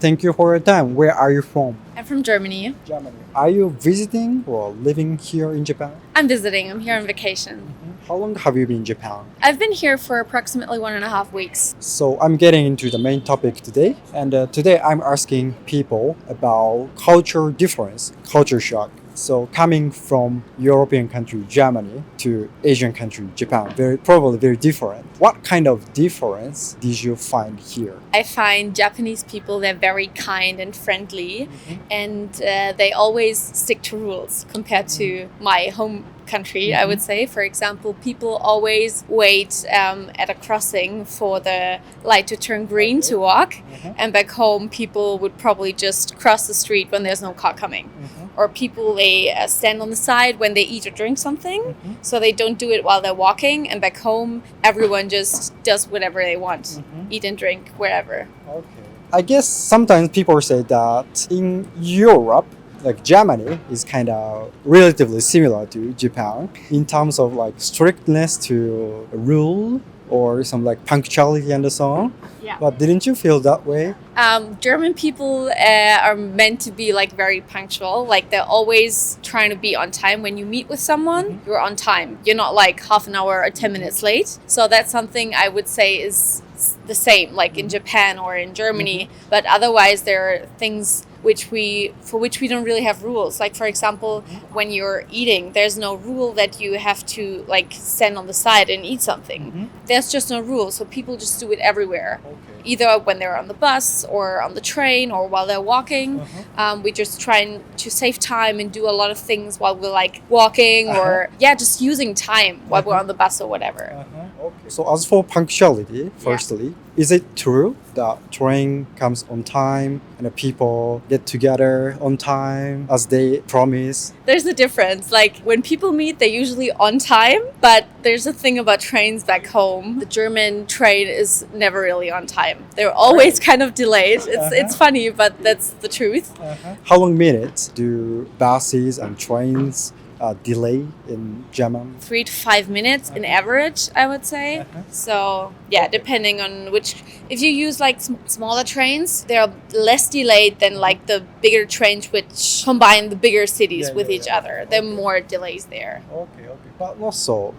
Thank you for your time. Where are you from? I'm from Germany. Germany. Are you visiting or living here in Japan? I'm visiting. I'm here on vacation. How long have you been in Japan? I've been here for approximately 1.5 weeks. So I'm getting into the main topic today. And today I'm asking people about culture difference, culture shock. So coming from European country, Germany, to Asian country, Japan, probably very different. What kind of difference did you find here? I find Japanese people, they're very kind and friendly, and they always stick to rules compared to my home country, I would say. For example, people always wait at a crossing for the light to turn green to walk, and back home people would probably just cross the street when there's no car coming. Or people, they stand on the side when they eat or drink something, so they don't do it while they're walking, and back home everyone just does whatever they want, eat and drink wherever. Okay. I guess sometimes people say that in Europe, like Germany is kind of relatively similar to Japan in terms of like strictness to rule or some like punctuality and so on. Yeah. But didn't you feel that way? German people are meant to be like very punctual. Like they're always trying to be on time. When you meet with someone, you're on time. You're not like half an hour or 10 minutes late. So that's something I would say is the same like in Japan or in Germany. But otherwise there are things for which we don't really have rules. Like for example, when you're eating, there's no rule that you have to like stand on the side and eat something. There's just no rule, so people just do it everywhere. Either when they're on the bus or on the train or while they're walking. We just try to save time and do a lot of things while we're like walking or just using time while we're on the bus or whatever. Okay. So as for punctuality, firstly, is it true that train comes on time and the people get together on time as they promise? There's a difference. Like when people meet, they're usually on time, but there's a thing about trains back home. The German train is never really on time. They're always kind of delayed. It's funny, but that's the truth. How long minutes do buses and trains delay in German? 3 to 5 minutes in average, I would say. So yeah, depending on which, if you use like smaller trains, they're less delayed than like the bigger trains which combine the bigger cities with each other. There are more delays there. Okay, but not so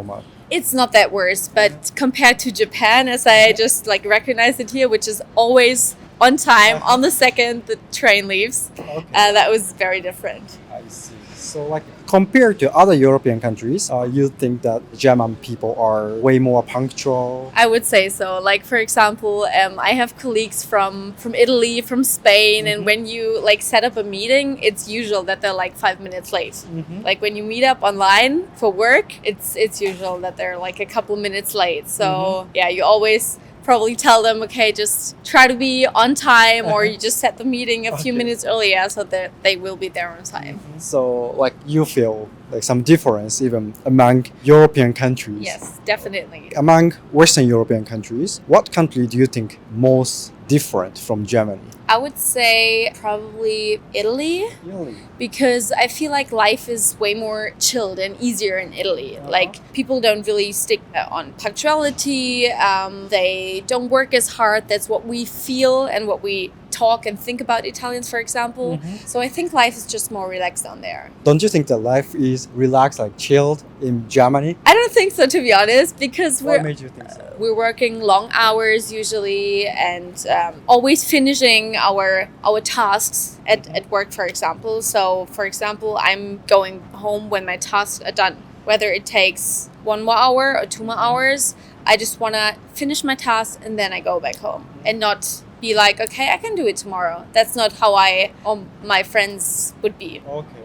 much. It's not that worse, but compared to Japan, as I just like recognize it here, which is always on time, on the second the train leaves, that was very different. I see. So like compared to other European countries, you think that German people are way more punctual? I would say so. Like for example, I have colleagues from Italy, from Spain, and when you like set up a meeting, it's usual that they're like 5 minutes late. Like when you meet up online for work, it's usual that they're like a couple minutes late. So yeah, you always probably tell them, okay, just try to be on time, or you just set the meeting a few minutes earlier so that they will be there on time. So like you feel like some difference even among European countries? Yes, definitely. Among Western European countries, what country do you think most different from Germany? I would say probably Italy. Really? Because I feel like life is way more chilled and easier in Italy. Like people don't really stick on punctuality. They don't work as hard. That's what we feel and what we talk and think about Italians, for example. So I think life is just more relaxed down there. Don't you think that life is relaxed, like chilled in Germany? I don't think so, to be honest, because What made you think so? we're working long hours usually, and always finishing our tasks at work, for example. So for example, I'm going home when my tasks are done, whether it takes 1 more hour or 2 more hours. I just want to finish my task and then I go back home and not be like, okay, I can do it tomorrow. That's not how I or my friends would be. Okay.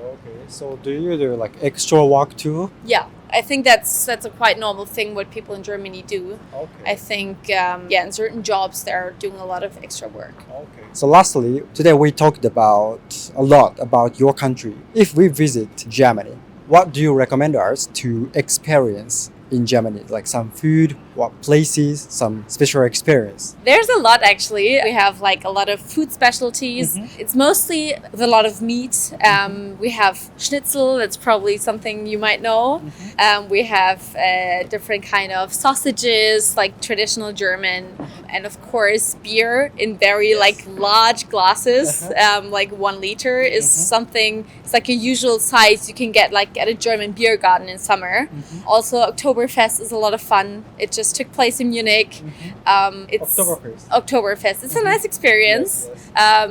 So do you do like extra work too? Yeah, I think that's a quite normal thing what people in Germany do. Okay. I think, in certain jobs they're doing a lot of extra work. Okay. So lastly, today we talked a lot about your country. If we visit Germany, what do you recommend us to experience in Germany? Like some food what places, some special experience? There's a lot actually. We have like a lot of food specialties. It's mostly with a lot of meat. We have schnitzel, that's probably something you might know. We have different kind of sausages, like traditional German. And of course, beer in very like large glasses, like 1 liter is something, it's like a usual size you can get like at a German beer garden in summer. Also, Oktoberfest is a lot of fun. It just took place in Munich. It's Oktoberfest. It's a nice experience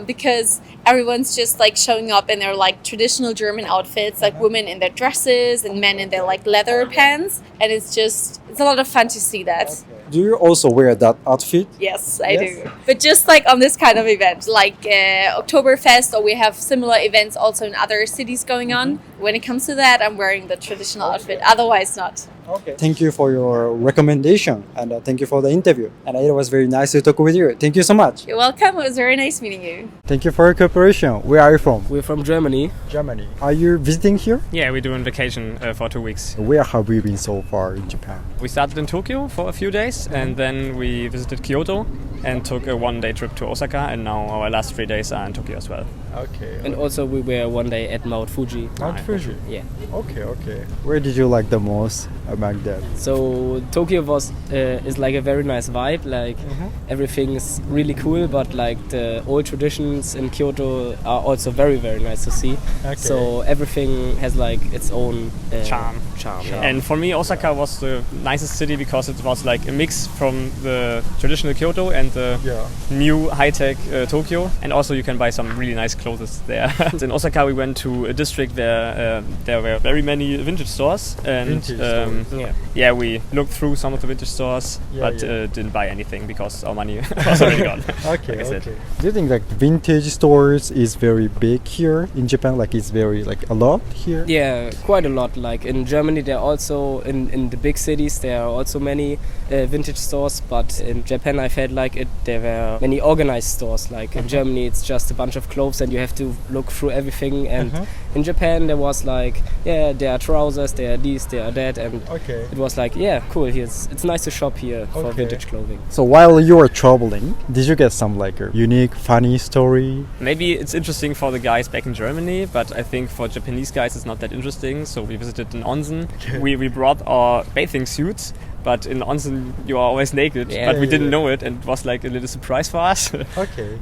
because everyone's just like showing up in their like traditional German outfits, like women in their dresses and men in their like leather pants. And it's a lot of fun to see that. Do you also wear that outfit? Yes, I do. But just like on this kind of event, like Oktoberfest, or we have similar events also in other cities going on. When it comes to that, I'm wearing the traditional outfit. Otherwise, not. Okay. Thank you for your recommendation and thank you for the interview. And it was very nice to talk with you. Thank you so much. You're welcome. It was very nice meeting you. Thank you for your cooperation. Where are you from? We're from Germany. Germany. Are you visiting here? Yeah, we're doing vacation for 2 weeks. Where have you been so far in Japan? We started in Tokyo for a few days and then we visited Kyoto and took a 1-day trip to Osaka, and now our last 3 days are in Tokyo as well. Okay. And also we were 1 day at Mount Fuji. Mount Fuji? Yeah. Okay. Where did you like the most among them? So Tokyo is like a very nice vibe. Like everything is really cool, but like the old traditions in Kyoto are also very, very nice to see. Okay. So everything has like its own Charm. Yeah. And for me, Osaka was the nicest city because it was like a mix from the traditional Kyoto and the new high-tech Tokyo. And also you can buy some really nice clothes there. In Osaka we went to a district where there were very many vintage stores. And we looked through some of the vintage stores, but didn't buy anything because our money was already gone. Okay. Do you think like vintage stores is very big here in Japan? Like it's very like a lot here? Yeah, quite a lot. Like in Germany, there are also in the big cities there are also many vintage stores. But in Japan, I felt like there were many organized stores. Like in Germany, it's just a bunch of clothes and you have to look through everything. And in Japan, there was like there are trousers, there are these, there are that, and it was like cool. It's nice to shop here for vintage clothing. So while you were traveling, did you get some like a unique, funny story? Maybe it's interesting for the guys back in Germany, but I think for Japanese guys it's not that interesting. So we visited an onsen. We brought our bathing suits, but in onsen you are always naked, but we didn't know it, and it was like a little surprise for us.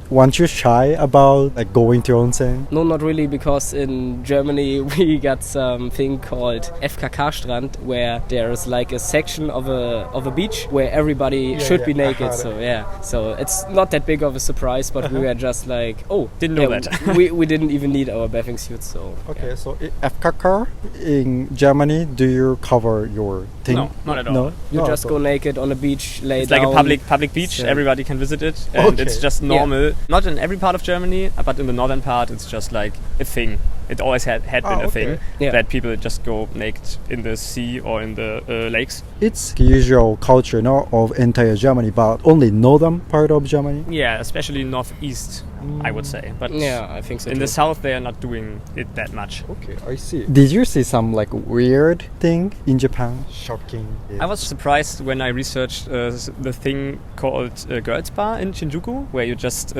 Weren't you shy about like going to onsen? No, not really, because in Germany we got something called FKK Strand, where there is like a section of a beach where everybody should be naked. So it's not that big of a surprise, but we were just like, didn't know that. we didn't even need our bathing suits. So so FKK in Germany, do you cover your thing? No, not at all. No? You just go naked on a beach, lay down. It's like a public beach. So everybody can visit it, and it's just normal. Not in every part of Germany, but in the northern part, it's just like a thing. It always had been a thing that people just go naked in the sea or in the lakes. It's the usual culture, not of entire Germany, but only northern part of Germany. Yeah, especially northeast, I would say. But I think so. In the south, they are not doing it that much. Okay, I see. Did you see some like weird thing in Japan? Shocking. I was surprised when I researched the thing called Girls Bar in Shinjuku, where you just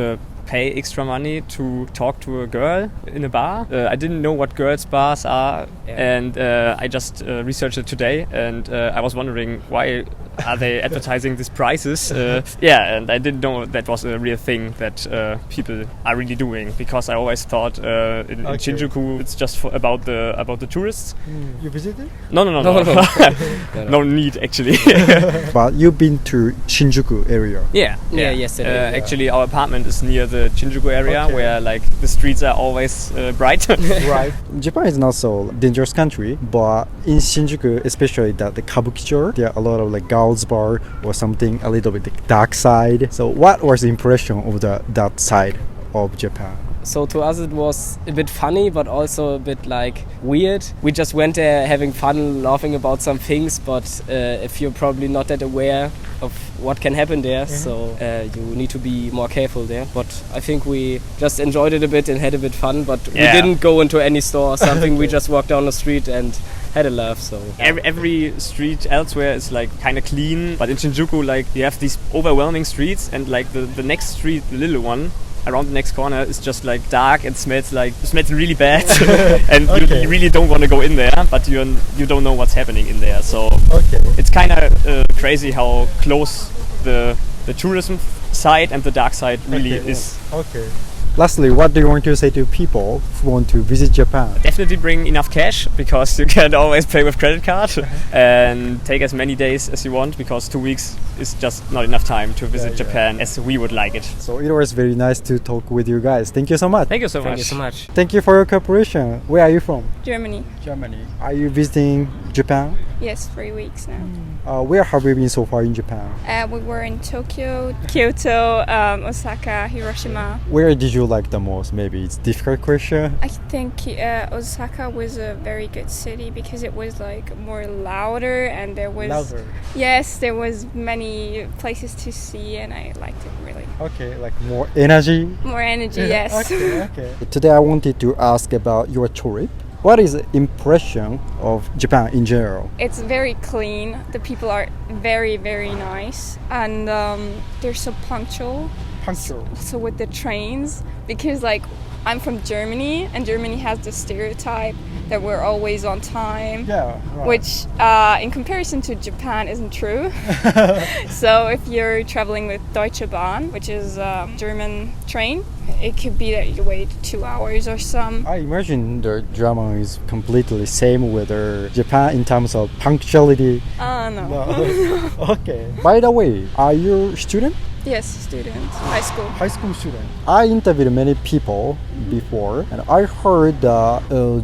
pay extra money to talk to a girl in a bar. I didn't know what girls bars are, and I just researched it today, and I was wondering why are they advertising these prices. And I didn't know that was a real thing that people are really doing, because I always thought in Shinjuku it's just about the tourists. You visited? No. No need actually. But you've been to Shinjuku area? Yesterday. Actually, our apartment is near the Shinjuku area, where like the streets are always bright. Right. Japan is not so dangerous country, but in Shinjuku, especially the Kabukicho, there are a lot of like girls bar or something a little bit dark side. So what was the impression of that side of Japan? So to us it was a bit funny, but also a bit like weird. We just went there having fun, laughing about some things, but if you're probably not that aware of what can happen there, so you need to be more careful there. But I think we just enjoyed it a bit and had a bit fun, but we didn't go into any store or something. We just walked down the street and had a laugh. So every street elsewhere is like kind of clean, but in Shinjuku, like you have these overwhelming streets, and like the next street, the little one around the next corner, is just like dark and smells really bad, and you really don't want to go in there, but you don't know what's happening in there. So it's kind of crazy how close the tourism side and the dark side really is. Lastly, what do you want to say to people who want to visit Japan? Definitely bring enough cash, because you can always pay with credit card, and take as many days as you want, because 2 weeks is just not enough time to visit Japan as we would like it. So it was very nice to talk with you guys. Thank you so much. Thank you so thank much. you so much. Thank you for your cooperation. Where are you from? Germany. Germany. Are you visiting Japan? Yes, 3 weeks now. Where have you been so far in Japan? We were in Tokyo, Kyoto, Osaka, Hiroshima. Where did you like the most? Maybe it's a difficult question. I think Osaka was a very good city because it was like more louder, and there was there was many places to see, and I liked it really. Okay, like more energy. More energy, yes. Okay. Today I wanted to ask about your trip. What is the impression of Japan in general? It's very clean. The people are very, very nice, and they're so punctual. So with the trains, because like I'm from Germany, and Germany has the stereotype that we're always on time, which in comparison to Japan isn't true. So if you're traveling with Deutsche Bahn, which is a German train, it could be that you wait 2 hours or some. I imagine the German is completely same with Japan in terms of punctuality. No. Okay. By the way, are you a student? Yes, student, high school. High school student. I interviewed many people before, and I heard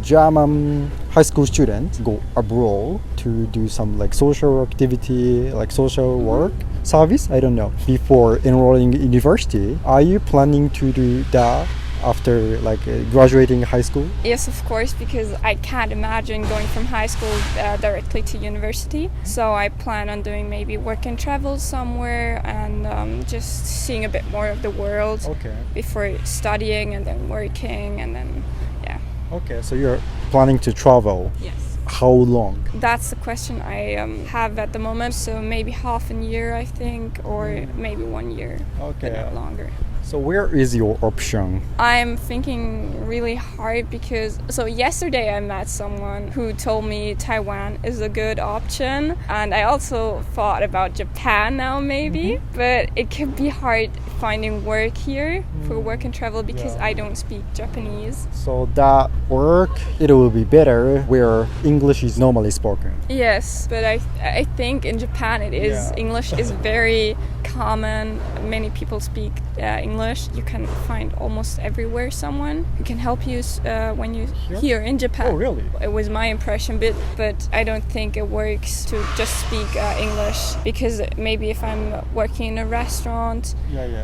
German high school students go abroad to do some like social activity, like social work service. I don't know. Before enrolling in university, are you planning to do that after like graduating high school? Yes, of course, because I can't imagine going from high school directly to university. So I plan on doing maybe work and travel somewhere, and just seeing a bit more of the world before studying, and then working, and then Okay, so you're planning to travel. Yes. How long? That's the question I have at the moment. So maybe half a year, I think, or maybe 1 year, but not longer. So where is your option? I'm thinking really hard because yesterday I met someone who told me Taiwan is a good option, and I also thought about Japan now maybe, but it can be hard finding work here for work and travel because I don't speak Japanese. So that work, it will be better where English is normally spoken. Yes, but I think in Japan it is English is very common. Many people speak English. You can find almost everywhere someone who can help you when you're here in Japan. Oh, really? It was my impression, but I don't think it works to just speak English, because maybe if I'm working in a restaurant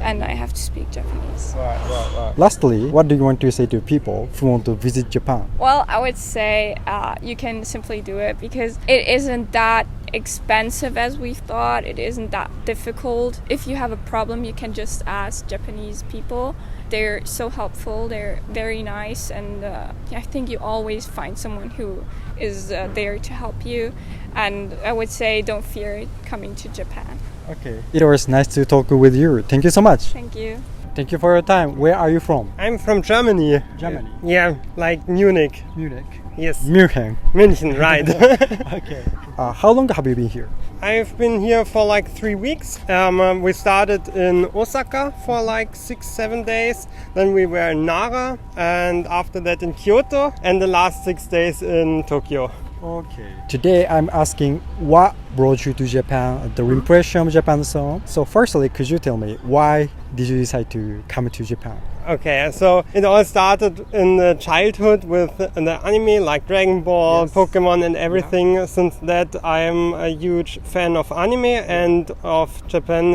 and I have to speak Japanese. Right. Lastly, what do you want to say to people who want to visit Japan? Well, I would say you can simply do it because it isn't that expensive as we thought. It isn't that difficult. If you have a problem, you can just ask Japanese people. They're so helpful. They're very nice, and I think you always find someone who is there to help you. And I would say don't fear coming to Japan. Okay. It was nice to talk with you. Thank you so much. Thank you. Thank you for your time. Where are you from? I'm from Germany. Germany. Yeah, like Munich. Munich. Yes. München. München, right. Okay. How long have you been here? I've been here for like 3 weeks. We started in Osaka for like 6-7 days. Then we were in Nara, and after that in Kyoto, and the last 6 days in Tokyo. Okay. Today I'm asking what brought you to Japan, the impression of Japan and so on. So firstly, could you tell me why did you decide to come to Japan? Okay, so it all started in the childhood with the anime like Dragon Ball, yes. Pokemon and everything. Yeah. Since that I'm a huge fan of anime and of Japan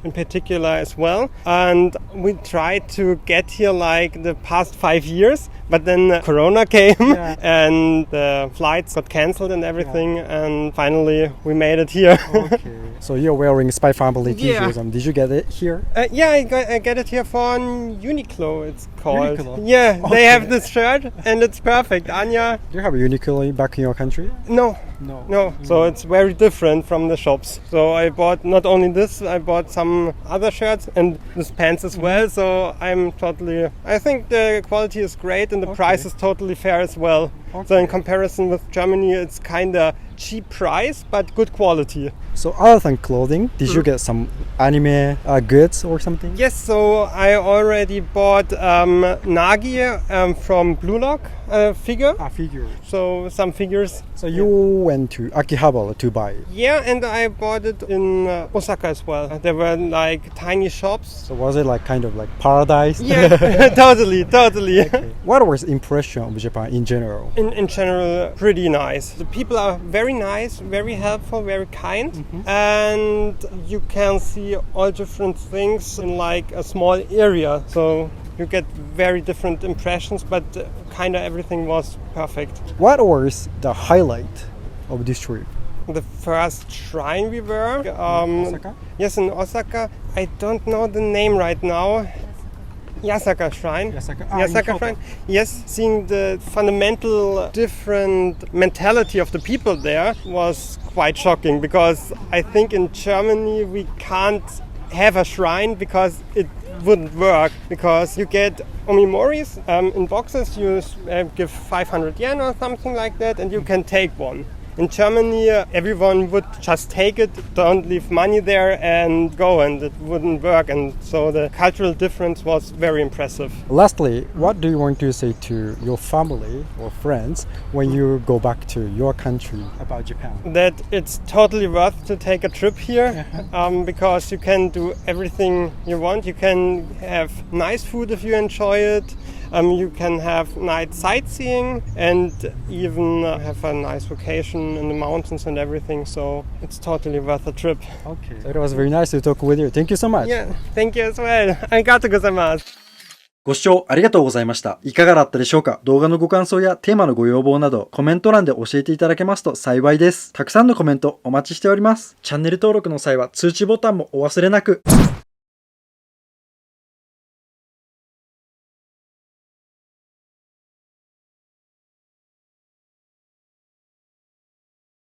in particular as well. And we tried to get here like the past 5 years, but then Corona came and the flights got cancelled and everything, and finally we made it here. Okay. So you're wearing Spy Family t-shirts. Did you get it here? I get it here from Uniqlo, it's called. Uniqlo? Yeah, they have this shirt and it's perfect. Anya? Do you have a Uniqlo back in your country? No. So it's very different from the shops. So I bought not only this, I bought some other shirts and this pants as well. So I think the quality is great and the price is totally fair as well. Okay. So in comparison with Germany, it's kind of cheap price but good quality. So other than clothing, did you get some anime goods or something? Yes, so I already bought Nagi from Blue Lock figure. Figure. So some figures. So you went to Akihabara to buy it? Yeah, and I bought it in Osaka as well. There were like tiny shops. So was it like kind of like paradise? Yeah, totally. Okay. What was impression of Japan in general? In general, pretty nice. The people are very nice, very helpful, very kind. Mm-hmm. And you can see all different things in like a small area. So you get very different impressions, but kind of everything was perfect. What was the highlight of this trip? The first shrine we were. Osaka? Yes, in Osaka. I don't know the name right now. Yasaka Shrine. Yasaka Shrine. Yes, seeing the fundamental different mentality of the people there was quite shocking, because I think in Germany we can't have a shrine because it wouldn't work, because you get omimoris in boxes, you give 500 yen or something like that and you can take one. In Germany, everyone would just take it, don't leave money there and go, and it wouldn't work. And so the cultural difference was very impressive. Lastly, what do you want to say to your family or friends when you go back to your country about Japan? That it's totally worth to take a trip here, because you can do everything you want. You can have nice food if you enjoy it. You can have night sightseeing and even have a nice vacation in the mountains and everything. So it's totally worth a trip. Okay. So it was very nice to talk with you. Thank you so much. Yeah, thank you as well. ありがとうございます。ご視聴ありがとうございました。いかがだったでしょうか？動画のご感想やテーマのご要望などコメント欄で教えていただけますと幸いです。たくさんのコメントお待ちしております。チャンネル登録の際は通知ボタンもお忘れなく。